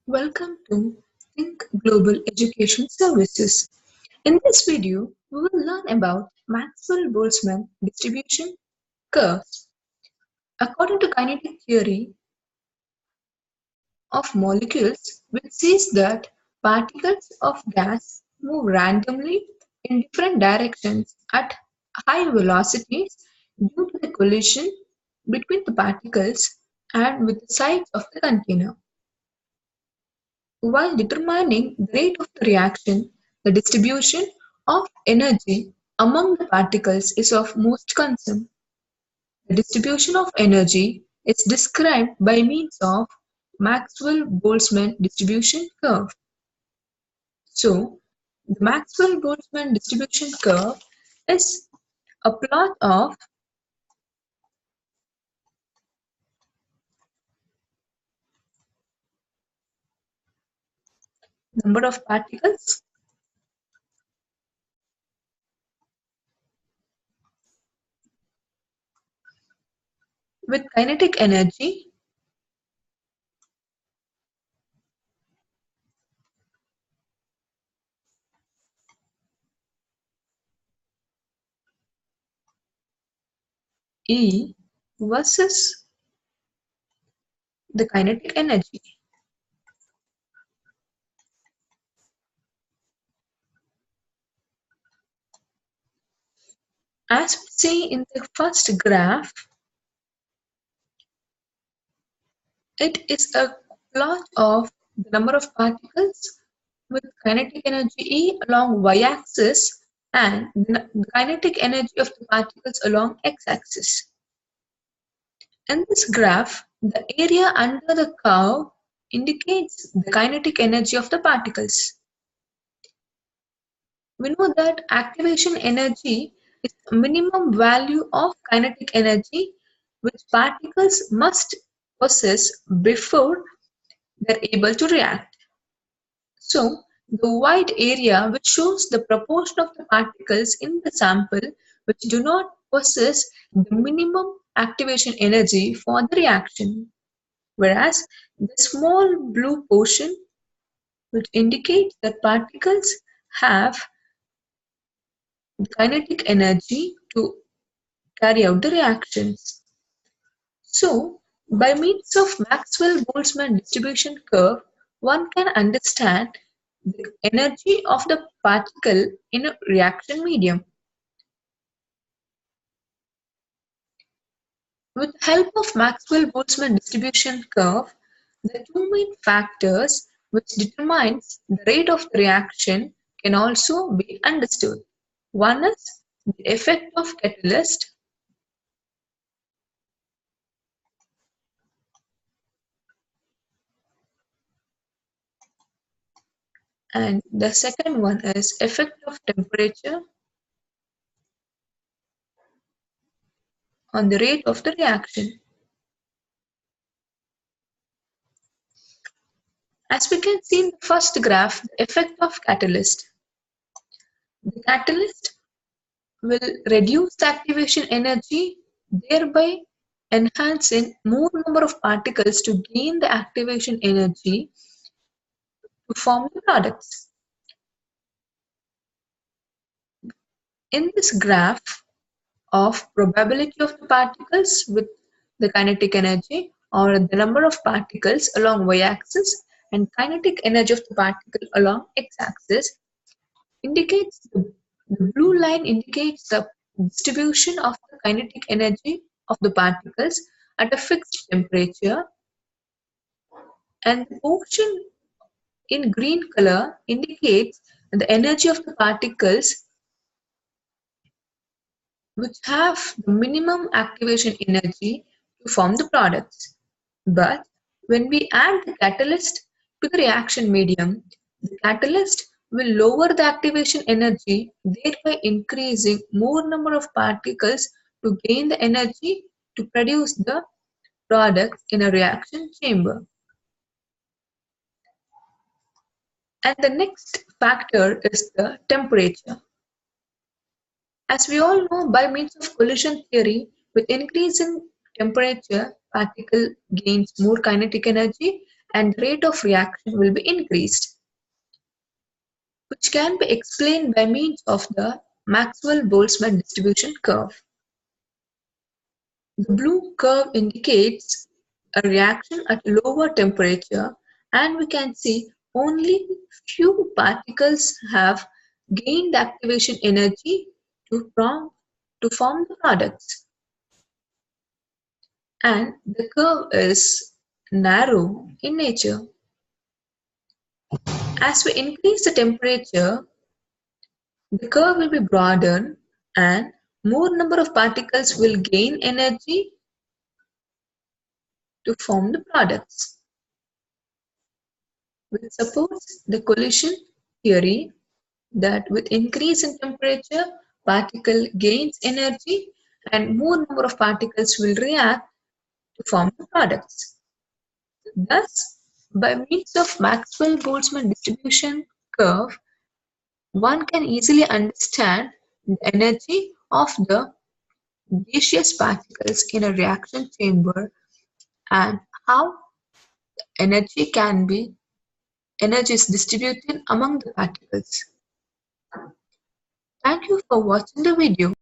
Welcome to Think Global Education Services. In this video, we will learn about Maxwell-Boltzmann distribution curves. According to kinetic theory of molecules, which says that particles of gas move randomly in different directions at high velocities due to the collision between the particles and with the sides of the container. While determining the rate of the reaction, the distribution of energy among the particles is of most concern. The distribution of energy is described by means of Maxwell-Boltzmann distribution curve. So, the Maxwell-Boltzmann distribution curve is a plot of number of particles with kinetic energy E versus the kinetic energy. As we see in the first graph, it is a plot of the number of particles with kinetic energy E along y-axis and the kinetic energy of the particles along x-axis. In this graph, the area under the curve indicates the kinetic energy of the particles. We know that activation energy is the minimum value of kinetic energy which particles must possess before they're able to react. So, the white area which shows the proportion of the particles in the sample which do not possess the minimum activation energy for the reaction, whereas the small blue portion which indicates that particles have the kinetic energy to carry out the reactions. So, by means of Maxwell-Boltzmann distribution curve, one can understand the energy of the particle in a reaction medium. With the help of Maxwell-Boltzmann distribution curve, the two main factors which determines the rate of the reaction can also be understood. One is the effect of catalyst, and the second one is effect of temperature on the rate of the reaction. As we can see in the first graph, the effect of catalyst. The catalyst will reduce the activation energy, thereby enhancing more number of particles to gain the activation energy to form the products. In this graph of probability of the particles with the kinetic energy, or the number of particles along y-axis and kinetic energy of the particle along x-axis, indicates the blue line indicates the distribution of the kinetic energy of the particles at a fixed temperature, and the portion in green color indicates the energy of the particles which have the minimum activation energy to form the products. But when we add the catalyst to the reaction medium, the catalyst will lower the activation energy, thereby increasing more number of particles to gain the energy to produce the product in a reaction chamber. And the next factor is the temperature. As we all know, by means of collision theory, with increasing temperature, particle gains more kinetic energy, and the rate of reaction will be increased, which can be explained by means of the Maxwell-Boltzmann distribution curve. The blue curve indicates a reaction at lower temperature, and we can see only few particles have gained activation energy to form the products. And the curve is narrow in nature. As we increase the temperature, the curve will be broadened and more number of particles will gain energy to form the products, which supports the collision theory that with increase in temperature, particle gains energy and more number of particles will react to form the products. Thus, by means of Maxwell-Boltzmann distribution curve, one can easily understand the energy of the gaseous particles in a reaction chamber and how energy is distributed among the particles. Thank you for watching the video.